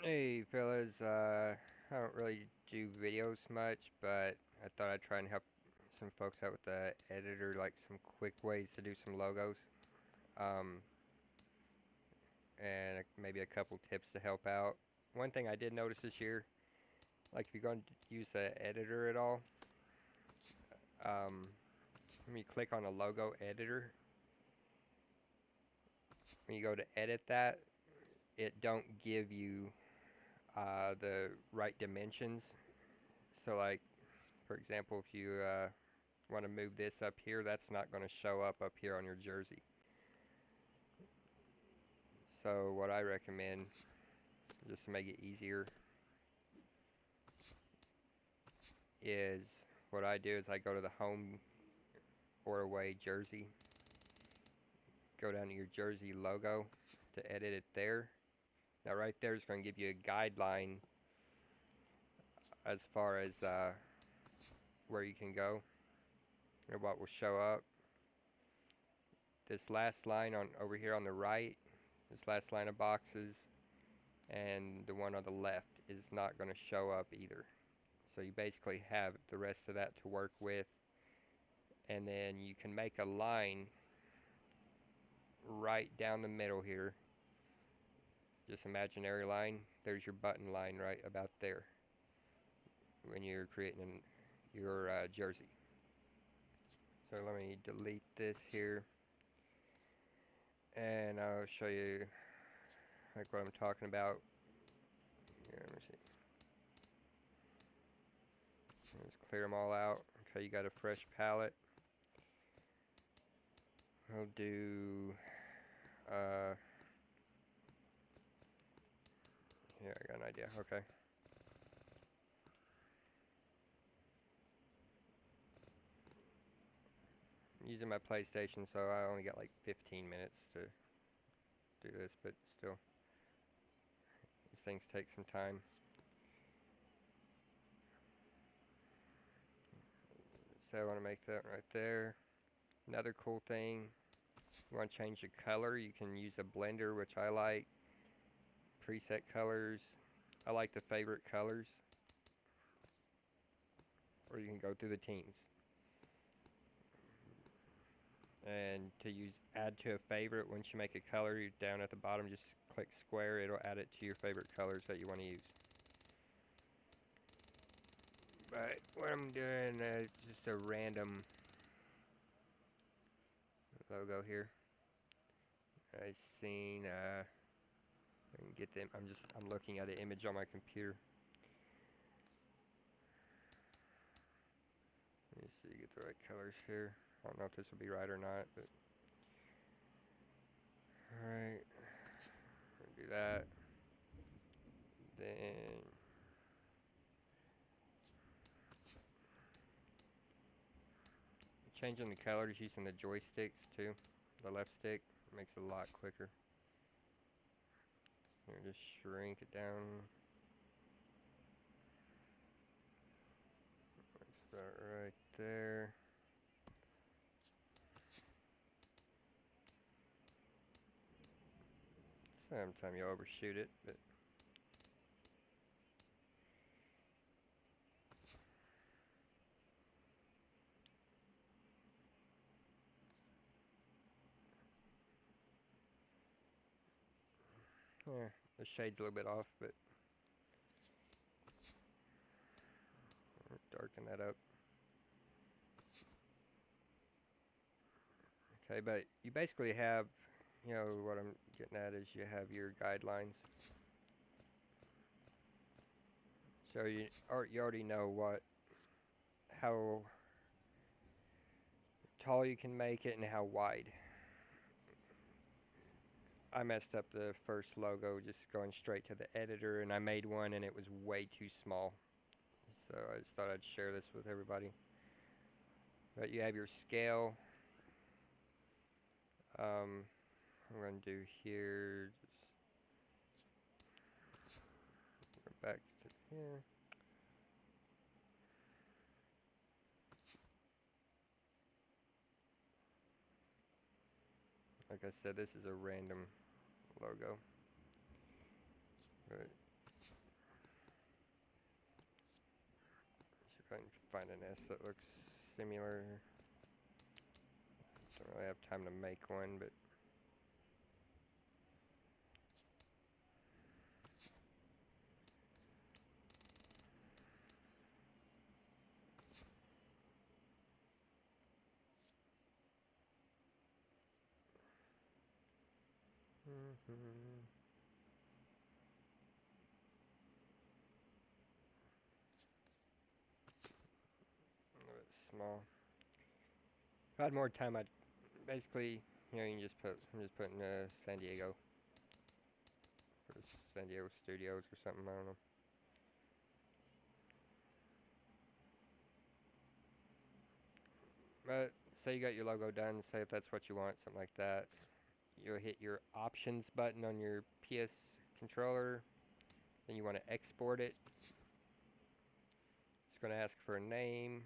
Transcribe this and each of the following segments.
Hey fellas, I don't really do videos much, but I thought I'd try and help some folks out with the editor, like some quick ways to do some logos, um, and maybe a couple tips to help out. One thing I did notice this year, like if you're going to use the editor at all, um, when you click on a logo editor, when you go to edit that, it don't give you the right dimensions. So like, for example, if you want to move this up here, that's not going to show up here on your jersey. So what I recommend, just to make it easier, is what I do is I go to the home or away jersey, go down to your jersey logo to edit it there. Now right there is going to give you a guideline as far as where you can go and what will show up. This last line on over here on the right, this last line of boxes, and the one on the left is not going to show up either. So you basically have the rest of that to work with, and then you can make a line right down the middle here, just imaginary line. There's your button line right about there when you're creating your jersey. So let me delete this here, and I'll show you like what I'm talking about. Here, let me see. Just clear them all out. Okay, you got a fresh palette. I'll do yeah, I got an idea. Okay. I'm using my PlayStation, so I only got like 15 minutes to do this, but still, these things take some time. So I want to make that right there. Another cool thing, you want to change the color, you can use a blender, which I like. Preset colors. I like the favorite colors. Or you can go through the teams. And to use add to a favorite, once you make a color, down at the bottom, just click square. It'll add it to your favorite colors that you want to use. But what I'm doing is just a random logo here. I seen I can get them. I'm looking at an image on my computer. Let me see, get the right colors here. I don't know if this will be right or not, but alright. Do that. Then changing the colors using the joysticks too. The left stick makes it a lot quicker. Here, just shrink it down. That's about right there. Sometimes you overshoot it, but yeah, the shade's a little bit off, but darken that up. Okay, but you basically have, you know, what I'm getting at is you have your guidelines. So you already know how tall you can make it and how wide. I messed up the first logo just going straight to the editor, and I made one and it was way too small. So I just thought I'd share this with everybody. But you have your scale. I'm going to do here, just go back to here. Like I said, this is a random logo. But Find an S that looks similar. Don't really have time to make one, but a little bit small. If I had more time, I'd basically, you can just I'm just putting San Diego for San Diego Studios or something. I don't know. But say you got your logo done. Say if that's what you want, something like that. You'll hit your options button on your PS controller. Then you want to export it. It's going to ask for a name.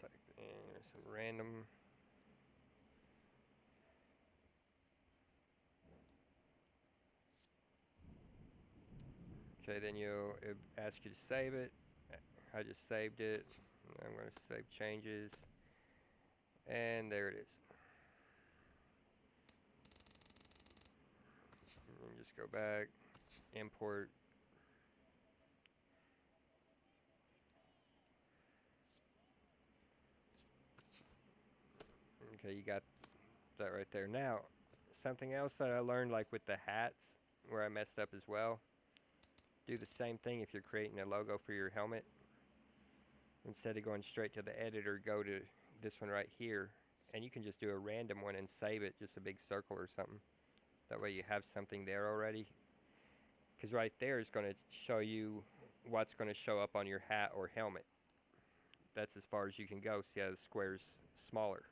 Type in some random. Okay, then it'll ask you to save it. I just saved it. I'm going to save changes. And there it is. And just go back, import. Okay, you got that right there. Now, something else that I learned, like with the hats, where I messed up as well. Do the same thing if you're creating a logo for your helmet. Instead of going straight to the editor, go to this one right here, and you can just do a random one and save it, just a big circle or something. That way you have something there already. Because right there is going to show you what's going to show up on your hat or helmet. That's as far as you can go. See how the square's smaller.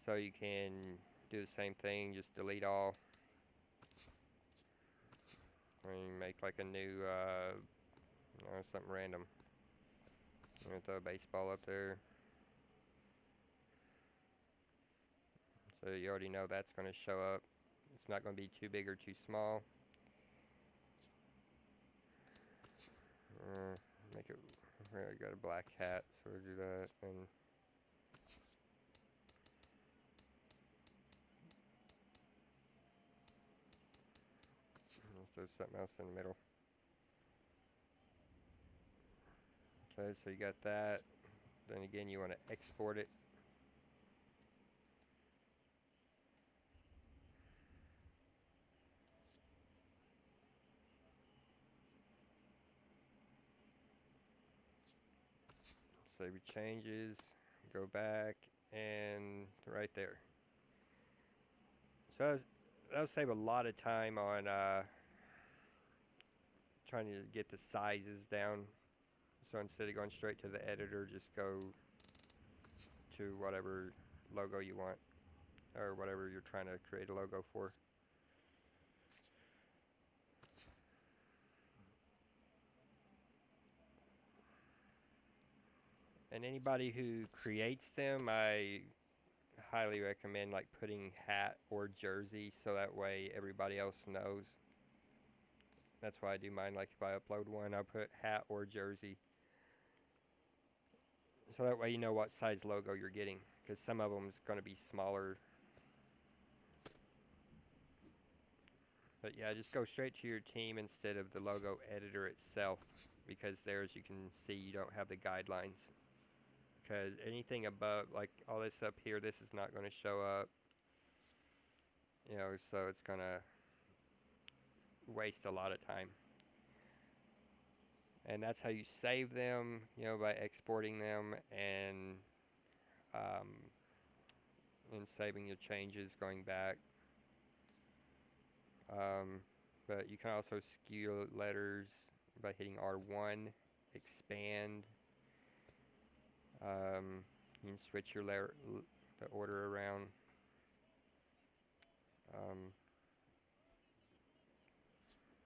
So you can do the same thing, just delete all. And make like a new, something random. I'm going to throw a baseball up there. So you already know that's going to show up. It's not going to be too big or too small. Make it, I got a black hat, so we'll do that. And let's do something else in the middle. Okay, so you got that. Then again, you want to export it. Save your changes, go back, and right there. So that'll save a lot of time on trying to get the sizes down. So instead of going straight to the editor, just go to whatever logo you want, or whatever you're trying to create a logo for. And anybody who creates them, I highly recommend like putting hat or jersey, so that way everybody else knows. That's why I do mine. Like if I upload one, I put hat or jersey, so that way you know what size logo you're getting, because some of them is going to be smaller. But yeah, just go straight to your team instead of the logo editor itself, because there, as you can see, you don't have the guidelines. Because anything above, like all this up here, this is not going to show up. So it's going to waste a lot of time. And that's how you save them, by exporting them and saving your changes, going back. But you can also skew letters by hitting R1, expand. You can switch your the order around.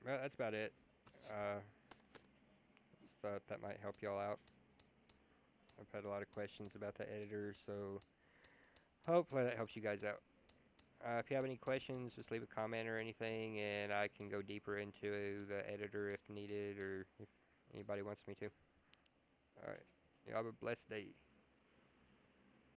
Well, that's about it. Just thought that might help y'all out. I've had a lot of questions about the editor, so hopefully that helps you guys out. If you have any questions, just leave a comment or anything, and I can go deeper into the editor if needed, or if anybody wants me to. All right. You have a blessed day.